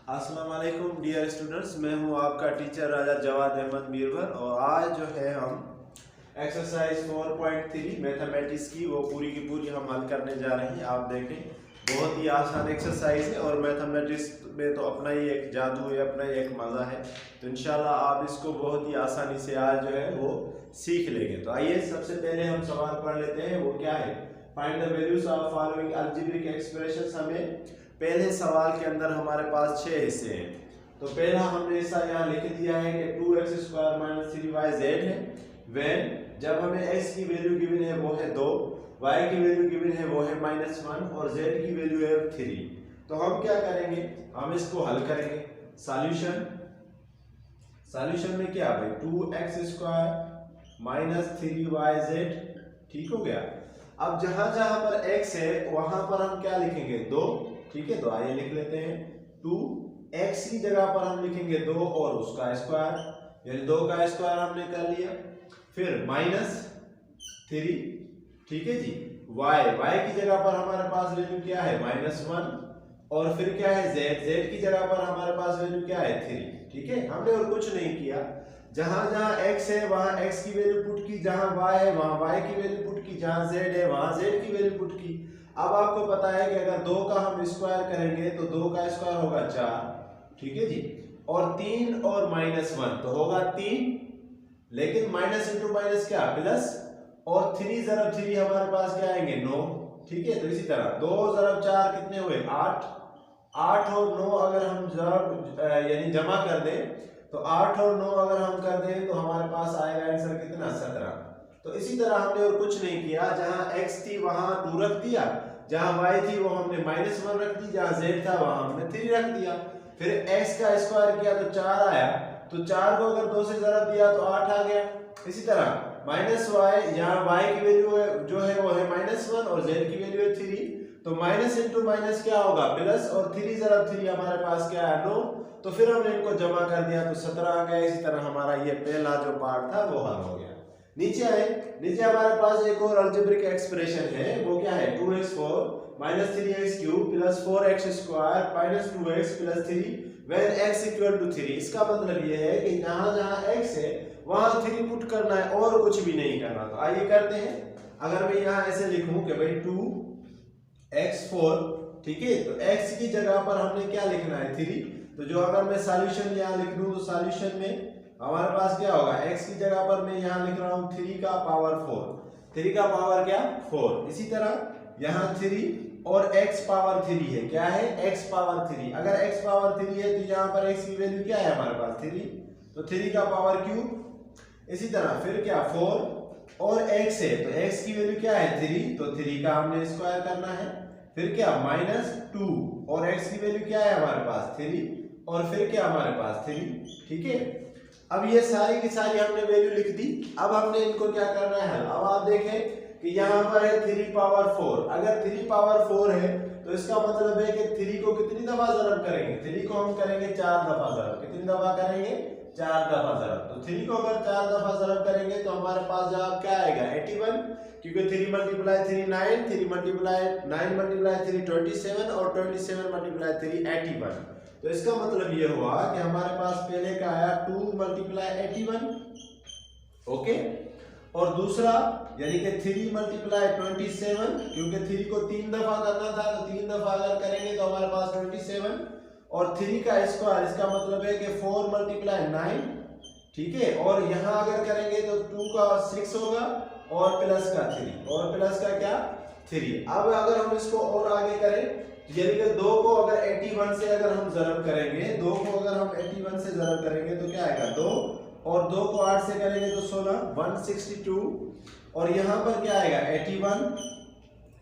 अस्सलाम वालेकुम dear students, मैं हूं आपका टीचर राजा जवाद अहमद मीरवर और आज जो है हम एक्सरसाइज 4.3 मैथमेटिक्स की वो पूरी की पूरी हम हल करने जा रहे हैं। आप देखें, बहुत ही आसान एक्सरसाइज है और मैथमेटिक्स में तो अपना ही एक जादू है, अपना ही एक मज़ा है। तो इंशाल्लाह आप इसको बहुत ही आसानी से आज जो है वो सीख लेंगे। तो आइए सबसे पहले हम सवाल पढ़ लेते हैं। वो क्या है? Find the values of following algebraic expressions. हमें पहले सवाल के अंदर हमारे पास 6 हिस्से हैं। तो पहला हमने ऐसा यहाँ लिख दिया है कि 2x² - 3y z है। व्हेन जब हमें x की वैल्यू गिवन है वो है 2, y की वैल्यू गिवन है वो है -1 और z की वैल्यू है 3। तो हम क्या करेंगे, हम इसको हल करेंगे। सॉल्यूशन में क्या भाई, 2x² - 3yz, ठीक हो गया। अब जहां जहां पर x है वहां पर हम क्या लिखेंगे, 2, ठीक है। तो आइए लिख लेते हैं, 2x की जगह पर हम लिखेंगे 2 और उसका स्क्वायर, यानी 2 का स्क्वायर हमने कर लिया। फिर -3, ठीक है जी। y की जगह पर हमारे पास वैल्यू क्या है, -1 और फिर क्या है z की जगह पर हमारे पास वैल्यू क्या है, 3, ठीक है। हमने और कुछ नहीं किया, जहां जहां x है वहां x की वैल्यू पुट की, जहां y है वहां y की वैल्यू पुट की, जहां z है वहां z की वैल्यू पुट की। अब आपको पता है कि अगर 2 का हम स्क्वायर करेंगे तो 2 का स्क्वायर होगा 4, ठीक है जी। और 3 और -1 तो होगा 3, लेकिन माइनस इंटू माइनस क्या, प्लस, और 3 ज़रब 3 हमारे पास क्या आएंगे, 9, ठीक है। तो इसी तरह 2 ज़रब 4 कितने हुए, 8, 8 और 9 अगर हम ज़रब यानी जमा कर दें तो 8 और 9 अगर हम कर दें तो हमारे पास आएगा आंसर कितना, 17। तो इसी तरह हमने और कुछ नहीं किया, जहां x थी वहां 2 रख दिया, जहां y थी वो हमने -1 रख दी, जहां z था वहां हमने 3 रख दिया। फिर x का स्क्वायर किया तो 4 आया, तो 4 को अगर 2 से ज़रब दिया तो 8 आ गया। इसी तरह -y, यहाँ y की वैल्यू है जो है वो है -1 और z की वैल्यू है 3, तो माइनस इंटू माइनस क्या होगा, प्लस, और 3 ज़रब 3 हमारे पास क्या है, 9। तो फिर हमने इनको जमा कर दिया तो 17 आ गया। इसी तरह हमारा ये पहला जो पार्ट था वो हल हो गया। नीचे आए, नीचे हमारे पास एक और अलजेब्रिक एक्सप्रेशन है, वो क्या है, 2x4 - 3x³ + 4x² - 2x + 3 when x = 3। इसका मतलब ये है कि जहां जहां x है वहां 3 पुट करना है और कुछ भी नहीं करना। तो आइए करते हैं। अगर मैं यहाँ ऐसे लिखूं कि भाई 2x4, ठीक है, तो x की जगह पर हमने क्या लिखना है, 3। तो जो अगर मैं सॉल्यूशन यहाँ लिख दूं तो सॉल्यूशन में हमारे पास क्या होगा, x की जगह पर मैं यहाँ लिख रहा हूँ 3 का पावर 4, 3 का पावर क्या, 4। इसी तरह यहाँ 3 और x पावर 3 है, क्या है, x पावर 3। अगर x पावर 3 है तो यहाँ पर x की वैल्यू क्या है हमारे पास, 3, तो 3 का पावर क्यूब। इसी तरह फिर क्या, 4 और x है तो x की वैल्यू क्या है, 3, तो 3 का हमने स्क्वायर करना है। फिर क्या, -2 और x की वैल्यू क्या है हमारे पास, 3, और फिर क्या हमारे पास 3, ठीक है। अब ये सारी की सारी हमने वैल्यू लिख दी। अब हमने इनको क्या करना है, अब आप देखें कि यहाँ पर है 3 पावर 4। अगर 3 पावर 4 है तो इसका मतलब है कि 3 को कितनी दफा ज़रब करेंगे, 3 को हम करेंगे 4 दफा ज़रब। कितनी दफा करेंगे, 4 दफा ज़रब। तो 3 को अगर 4 दफा ज़रब करेंगे तो हमारे पास जवाब क्या आएगा, 81, क्योंकि 3 × 3 9, 3 × 9 × 3 27 और 27 × 3 81। तो इसका मतलब ये हुआ कि हमारे पास पहले का आया 2 × 81, ओके, और दूसरा यानी कि 3 × 27, क्योंकि 3 को 3 दफा करना था तो 3 दफा अगर करेंगे तो हमारे पास 27, और 3 का स्क्वायर, इसका मतलब है कि 4 × 9, ठीक है। और यहाँ अगर करेंगे तो 2 का 6 होगा और प्लस का 3, और प्लस का क्या, 3। अब अगर हम इसको और आगे करें, यानी कि 2 को अगर 81 से अगर हम ज़रब करेंगे, 2 को अगर हम 81 से ज़रब करेंगे तो क्या आएगा, 2, और 2 को 8 से करेंगे तो 16, 162, और यहाँ पर क्या आएगा, 81।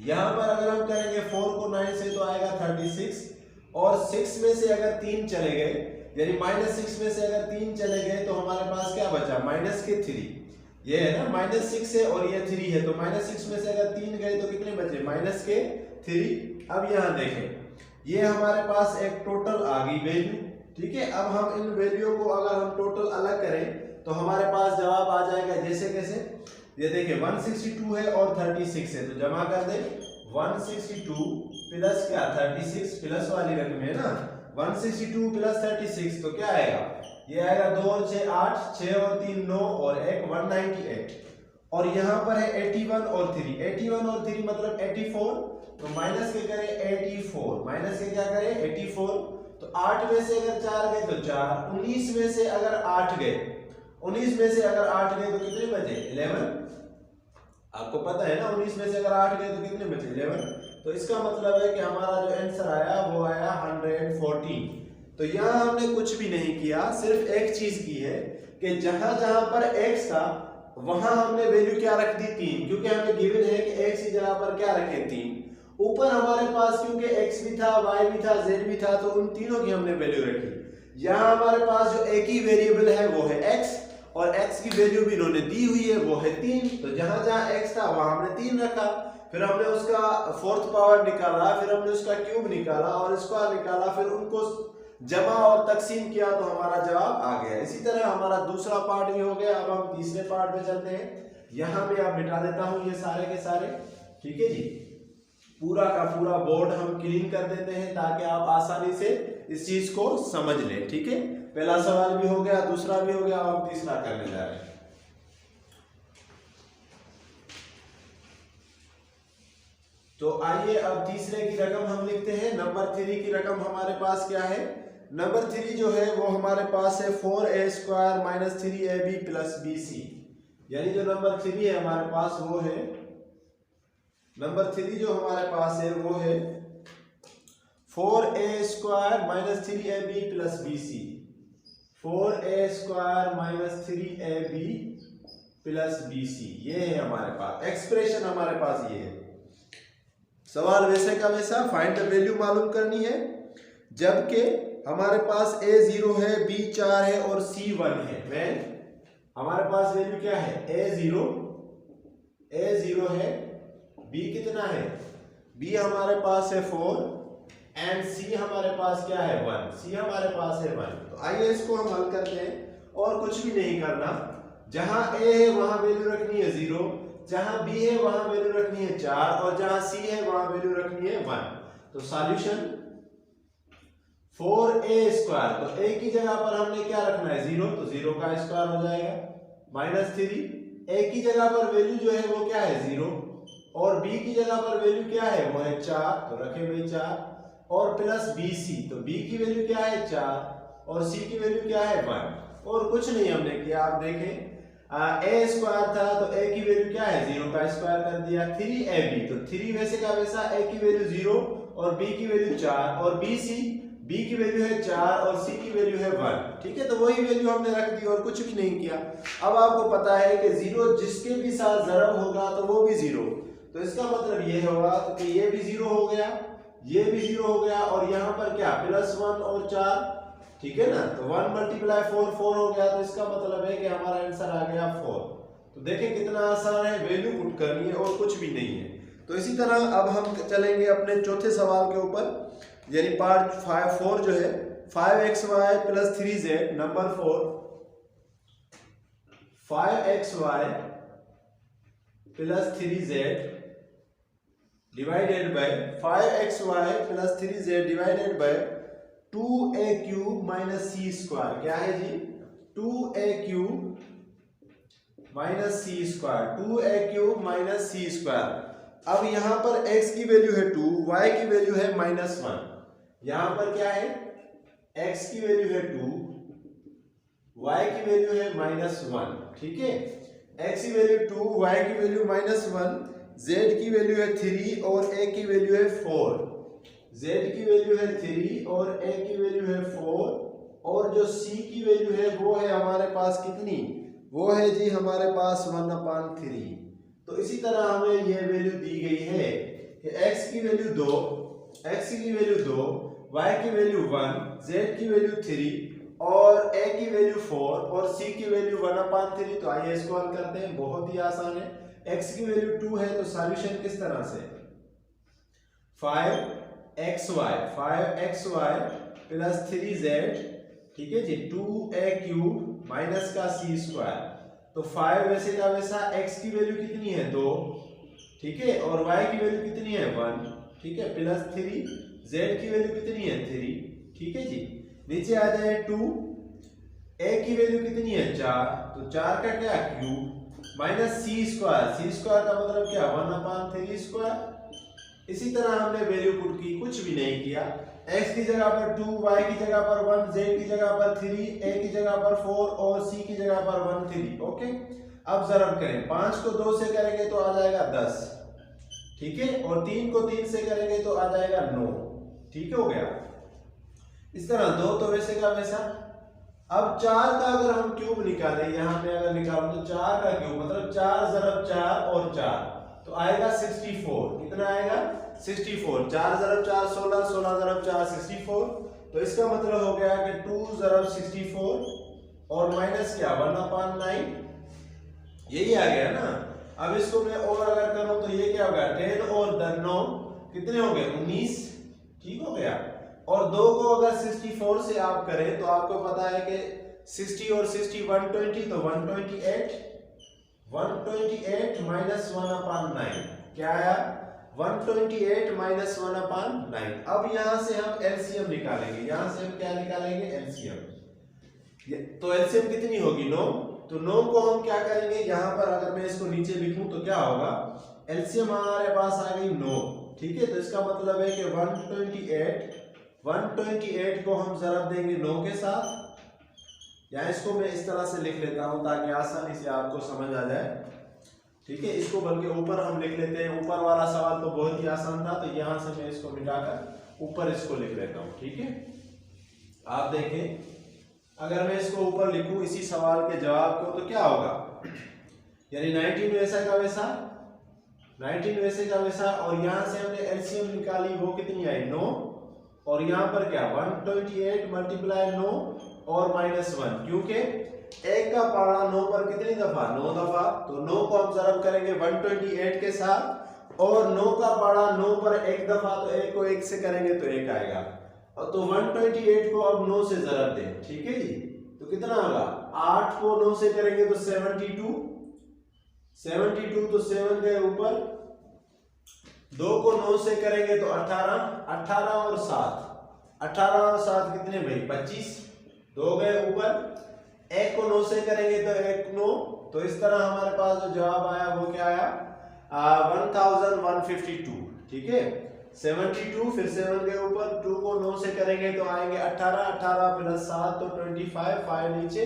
यहाँ पर अगर हम करेंगे 4 को 9 से तो आएगा 36, और 6 में से अगर 3 चले गए, यानी -6 में से अगर 3 चले गए तो हमारे पास क्या बचा, -3। ये है ना, -6 है और ये 3 है, तो -6 में से अगर 3 गए तो कितने बचे, -3। अब यहाँ देखें, ये हमारे पास एक टोटल आ गई वैल्यू, ठीक है। अब हम इन वैल्यू को अगर हम टोटल अलग करें तो हमारे पास जवाब आ जाएगा जैसे कैसे, ये देखिए 162 है और 36 है, तो जमा कर दे 162 प्लस क्या, 36 प्लस वाली रकम है ना, 162 प्लस 36 तो क्या आएगा, ये आएगा 2 और 6 8, 6 और 3 9 और 1 198। और यहाँ पर है 81 और 3, 81 और 3 मतलब 84, तो माइनस के करें 84, माइनस के क्या करें 84, तो 8 में से अगर 4 गए तो 4, 19 में से अगर 8 गए, 19 में से अगर 8 गए तो कितने बचे 11, आपको पता है ना 19 में से अगर 8 गए तो कितने बचे 11, तो इसका मतलब है कि हमारा जो आंसर आया वो आया 114। तो यहाँ हमने कुछ भी नहीं किया, सिर्फ एक चीज की है कि जहां जहां पर x था वहां हमने वैल्यू क्या रख दी 3, क्योंकि हमें गिवन है कि x की जगह पर क्या रखे 3। ऊपर हमारे पास क्योंकि x भी था y भी था z भी था, तो उन तीनों की हमने वैल्यू रखी। यहाँ हमारे पास जो एक ही वेरिएबल है वो है x, और x की वैल्यू भी इन्होंने दी हुई है वो है 3, तो जहां जहां x था वहां हमने 3 रखा, फिर हमने उसका फोर्थ पावर निकाला, फिर हमने उसका क्यूब निकाला और स्क्वायर निकाला, फिर उनको जमा और तकसीम किया तो हमारा जवाब आ गया। इसी तरह हमारा दूसरा पार्ट भी हो गया। अब हम तीसरे पार्ट में चलते हैं। यहाँ पे आप मिटा देता हूं ये सारे के सारे, ठीक है जी। पूरा का पूरा बोर्ड हम क्लीन कर देते हैं ताकि आप आसानी से इस चीज को समझ लें, ठीक है। पहला सवाल भी हो गया, दूसरा भी हो गया, अब हम तीसरा करने जा रहे हैं। तो आइए अब तीसरे की रकम हम लिखते हैं। नंबर 3 की रकम हमारे पास क्या है, नंबर 3 जो है वो हमारे पास है 4a² - 3ab + bc, यानी जो नंबर 3 है हमारे पास वो है, नंबर 3 जो हमारे पास है वो है 4a² - 3ab + bc, 4a² - 3ab + bc, ये है हमारे पास एक्सप्रेशन, हमारे पास ये है। सवाल वैसे का वैसा, फाइंड द वैल्यू मालूम करनी है, जबकि हमारे पास a 0 है, b 4 है और c 1 है। वेल हमारे पास वैल्यू क्या है, a 0 है, b कितना है, b हमारे पास है 4 एंड c हमारे पास क्या है 1, c हमारे पास है 1। तो आइए इसको हम हल करते हैं, और कुछ भी नहीं करना। जहां a है वहां वैल्यू रखनी है 0, जहां b है वहां वैल्यू रखनी है 4, और जहां c है वहां वैल्यू रखनी है 1। तो सॉल्यूशन 4a², तो a की जगह पर हमने क्या रखना है 0, तो 0 का स्क्वायर हो जाएगा, -3, a की जगह पर वैल्यू जो है वो क्या है 0, और b की जगह पर वैल्यू क्या है वो है 4, तो रखे भाई 4, और प्लस bc, तो b की वैल्यू क्या है 4 और c की वैल्यू क्या है 1, और कुछ नहीं हमने किया। आप देखें a² था तो a की वैल्यू क्या है 0 का स्क्वायर कर दिया, 3ab, तो 3 वैसे का वैसा, a की वैल्यू 0 और b की वैल्यू 4, और bc, b की वैल्यू है 4 और c की वैल्यू है 1, ठीक है। तो वही वैल्यू हमने रख दी और कुछ भी नहीं किया। अब आपको पता है कि 0 जिसके भी साथ ज़रब होगा तो वो भी 0, तो इसका मतलब ये होगा कि ये भी 0 हो गया, ये भी 0 हो गया, और यहाँ पर क्या +1 और 4, ठीक है ना। तो 1 × 4 4 हो गया, तो इसका मतलब है कि हमारा आंसर आ गया 4। तो देखें कितना आसान है, वैल्यू पुट करनी है और कुछ भी नहीं है। तो इसी तरह अब हम चलेंगे अपने चौथे सवाल के ऊपर, यानी पार्ट 4 जो है 5xy + 3z, number 4 5xy + 3z divided by 5xy + 3z divided by 2a³ - c², क्या है जी 2a³ - c², 2a³ - c²। अब यहां पर x की वैल्यू है 2, y की वैल्यू है -1, यहां पर क्या है x की वैल्यू है 2, y की वैल्यू है -1, ठीक है। x की वैल्यू 2, y की वैल्यू -1, z की वैल्यू है 3 और a की वैल्यू है 4, z की वैल्यू है 3 और a की वैल्यू है 4, और जो c की वैल्यू है वो है हमारे पास कितनी, वो है जी हमारे पास 1/3। तो इसी तरह हमें ये वैल्यू दी गई है कि x की वैल्यू 2, y की वैल्यू 1, z की वैल्यू 3 और a की वैल्यू 4 और c की वैल्यू 1/3। तो आइए इसको हल करते हैं, बहुत ही आसान है। x की वैल्यू 2 है तो सॉल्यूशन किस तरह से, 5xy + 3z, ठीक है जी, 2a³ माइनस का c², तो 5 वैसे का वैसा, x की वैल्यू कितनी है 2, ठीक है, और y की वैल्यू कितनी है 1, ठीक है, +3, z की वैल्यू कितनी है 3, ठीक है जी। नीचे आ जाए 2, ए की वैल्यू कितनी है 4, तो 4 का क्या क्यूब माइनस सी स्क्वायर, सी स्क्वायर का मतलब क्या 1/3 स्क्वायर। इसी तरह हमने वैल्यू पुट की, कुछ भी नहीं किया। x की जगह पर 2, y की जगह पर 1, z की जगह पर 3, a की जगह पर 4 और c की जगह पर 1 3। ओके, अब जरब करें, 5 को 2 से करेंगे तो आ जाएगा 10, ठीक है, और 3 को 3 से करेंगे तो आ जाएगा 9। ठीक हो गया। इस तरह 2 तो वैसे का वैसा। अब 4 का अगर हम क्यूब निकालें, यहां पे अगर निकालूं तो 4 का क्यूब मतलब 4 ज़रब 4 और 4 तो आएगा 64। कितना आएगा 64। 4 ज़रब 4 16, 16 ज़रब 4 64। तो इसका मतलब हो गया कि 2 ज़रब 64 और माइनस क्या 1/9, यही आ गया ना। अब इसको मैं और अगर करूं तो ये क्या होगा 10 और 9 कितने हो गए 19। ठीक हो गया। और 2 को अगर 64 से आप करें तो आपको पता है कि 60 और 60 120, तो 128 माइनस 1/9 क्या आया 128 माइनस 1/9। अब यहां से हम एलसीएम निकालेंगे, यहां से हम क्या निकालेंगे एलसीएम। तो एलसीएम कितनी होगी 9, तो 9 को हम क्या करेंगे यहां पर अगर मैं इसको नीचे लिखूं तो क्या होगा एलसीएम हमारे पास आ गई 9। ठीक है, तो इसका मतलब है कि 128 को हम जरब देंगे 9 के साथ, या इसको मैं इस तरह से लिख लेता हूं ताकि आसानी से आपको समझ आ जाए। ठीक है, इसको बल्कि ऊपर हम लिख लेते हैं, ऊपर वाला सवाल तो बहुत ही आसान था, तो यहां से मैं इसको मिटाकर ऊपर इसको लिख लेता हूं। ठीक है, आप देखें अगर मैं इसको ऊपर लिखूं इसी सवाल के जवाब को तो क्या होगा, यानी 19 वैसा का वैसा, 19 वैसे का वैसा, और यहां से हमने एलसीएम निकाली वो कितनी आई 9, और यहां पर क्या 128 मल्टीप्लाई 9 और माइनस 1, क्योंकि एक का पारा 9 पर कितनी दफा 9 दफा, तो 9 को हम जरब करेंगे 128 के साथ, और 9 का पारा 9 पर एक दफा, तो 1 को 1 से करेंगे तो 1 आएगा, और तो 128 को अब 9 से जरब दें। ठीक है जी, तो कितना होगा 8 को 9 से करेंगे तो 72, तो 7 गए ऊपर, 2 को 9 से करेंगे तो 18, 18 और 7 कितने भाई 25, 2 गए ऊपर, 1 को 9 से करेंगे तो 1 9, तो इस तरह हमारे पास जो जवाब आया वो क्या आया 1152। ठीक है, 72 फिर 7 के ऊपर, 2 को 9 से करेंगे तो आएंगे 18, 18 प्लस 7 तो 25, 5 नीचे,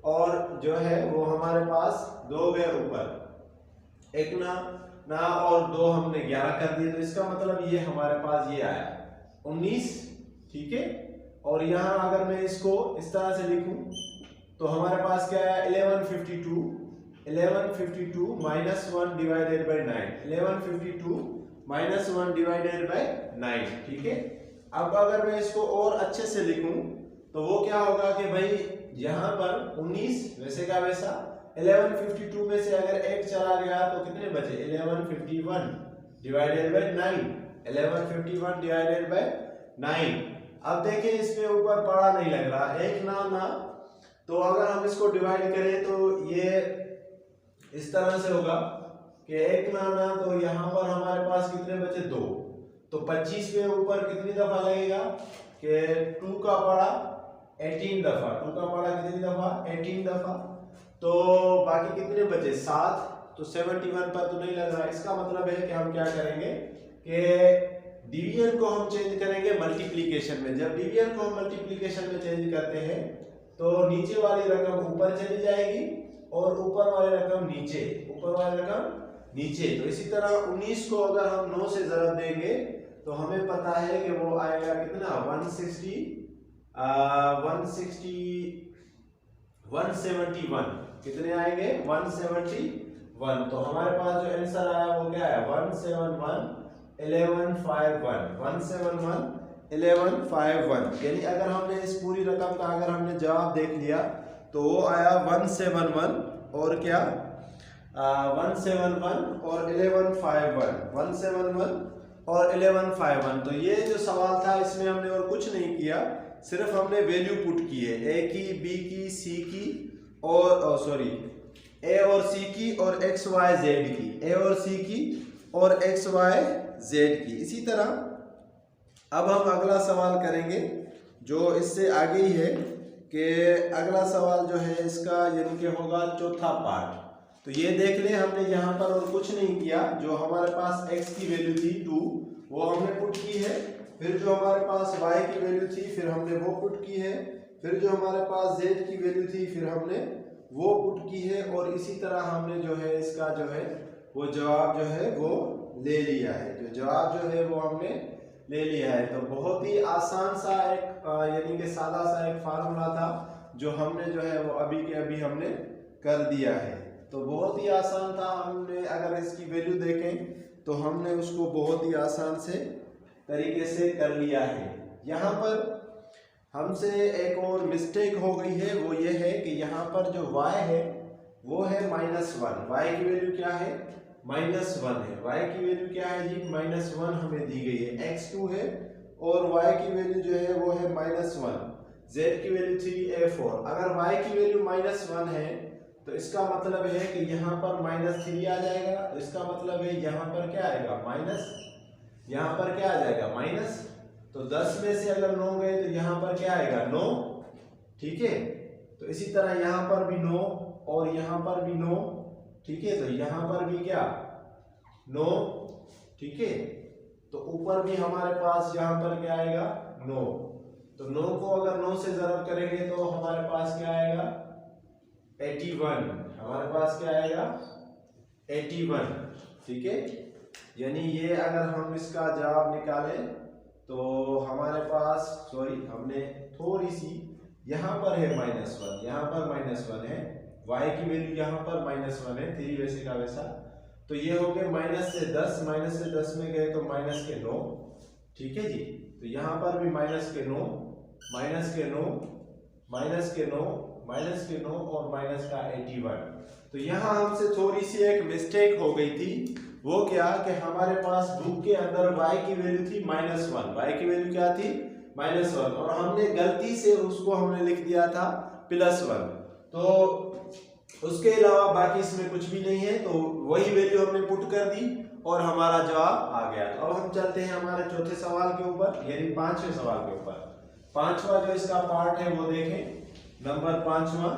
और जो है वो हमारे पास 2 गए ऊपर, 1 ना और 2 हमने 11 कर दिए, तो इसका मतलब ये हमारे पास ये आया 19। ठीक है, और यहाँ अगर मैं इसको इस तरह से लिखूं तो हमारे पास क्या आया 1152 minus 1 divided by 9, 1152 minus 1 divided by 9। ठीक है, अब अगर मैं इसको और अच्छे से लिखूं तो वो क्या होगा कि भाई यहाँ पर 19 वैसे का वैसा, 1152 में से अगर 1 चला गया तो कितने बचे 1151 डिवाइडेड बाय 9, 1151 डिवाइडेड बाय 9। अब देखिए इसमें ऊपर पड़ा नहीं लग रहा, एक ना, तो अगर हम इसको डिवाइड करें तो ये इस तरह से होगा कि 1 ना, तो यहाँ पर हमारे पास कितने बचे 2, तो 25 में ऊपर कितनी दफा लगेगा कि 2 का पड़ा 18 दफा, 2 का पड़ा कितनी दफा 18 दफा, तो बाकी कितने बचे 7, तो 71 पर तो नहीं लग रहा। इसका मतलब है कि हम क्या करेंगे कि डिवीजन को हम चेंज करेंगे मल्टीप्लिकेशन में। जब डिवीजन को हम मल्टीप्लिकेशन में चेंज करते हैं तो नीचे वाली रकम ऊपर चली जाएगी और ऊपर वाली रकम नीचे, तो इसी तरह 19 को अगर हम 9 से जरब देंगे तो हमें पता है कि वो आएगा कितना 171, कितने आएंगे 171। तो हमारे पास जो आंसर आया वो क्या है 171 यानी अगर हमने इस पूरी रकम का अगर हमने जवाब देख लिया तो वो आया 171 और क्या 171 और 1151, तो ये जो सवाल था इसमें हमने और कुछ नहीं किया, सिर्फ हमने वैल्यू पुट की है ए की, बी की, सी की और ए और सी की और एक्स वाई जेड की, ए और सी की और एक्स वाई जेड की। इसी तरह अब हम अगला सवाल करेंगे जो इससे आगे ही है कि अगला सवाल जो है इसका यानी कि होगा चौथा पार्ट। तो ये देख ले हमने यहाँ पर और कुछ नहीं किया, जो हमारे पास x की वैल्यू थी 2 वो हमने पुट की है, फिर जो हमारे पास y की वैल्यू थी फिर हमने वो पुट की है, फिर जो हमारे पास z की वैल्यू थी फिर हमने वो पुट की है, और इसी तरह हमने जो है इसका जो है वो जवाब जो है वो ले लिया है। जो जवाब जो है वो हमने ले लिया है। तो बहुत ही आसान सा एक यानी कि सादा सा एक फार्मूला था जो हमने जो है वो अभी के अभी हमने कर दिया है। तो बहुत ही आसान था, हमने अगर इसकी वैल्यू देखें तो हमने उसको बहुत ही आसान से तरीके से कर लिया है। यहाँ पर हमसे एक और मिस्टेक हो गई है, वो ये है कि यहाँ पर जो y है वो है -1, y की वैल्यू क्या है -1 है, y की वैल्यू क्या है जी -1 हमें दी गई है, x2 है और y की वैल्यू जो है वो है -1, z की वैल्यू थी a4। अगर y की वैल्यू -1 है तो इसका मतलब है कि यहाँ पर -3 आ जाएगा, तो इसका मतलब है यहाँ पर क्या आएगा माइनस, यहाँ पर क्या आ जाएगा माइनस। तो 10 में से अगर 9 गए तो यहाँ पर क्या आएगा 9, ठीक है। तो इसी तरह यहाँ पर भी 9 और यहाँ पर भी 9, ठीक है। तो यहाँ पर भी क्या 9, ठीक है। तो ऊपर भी हमारे पास यहाँ पर क्या आएगा 9। तो 9 को अगर 9 से ज़रब करेंगे तो हमारे पास क्या आएगा 81, हमारे पास क्या आएगा 81, ठीक है। यानी ये अगर हम इसका जवाब निकालें तो हमारे पास हमने थोड़ी सी यहाँ पर है -1, यहाँ पर -1 है, y की वैल्यू यहाँ पर -1 है, 3 वैसे का वैसा। तो ये हो गए -10, माइनस से 10 में गए तो -9, ठीक है जी। तो यहाँ पर भी -9, -9 और -81। तो यहाँ हमसे थोड़ी सी एक मिस्टेक हो गई थी, वो क्या कि हमारे पास बुक के अंदर y की वैल्यू थी -1, y की वैल्यू क्या थी -1, और हमने गलती से उसको हमने लिख दिया था +1। तो उसके अलावा बाकी इसमें कुछ भी नहीं है, तो वही वैल्यू हमने पुट कर दी और हमारा जवाब आ गया। तो अब हम चलते हैं हमारे चौथे सवाल के ऊपर, यानी 5वें सवाल के ऊपर। 5वां जो इसका पार्ट है वो देखें, नंबर 5वां।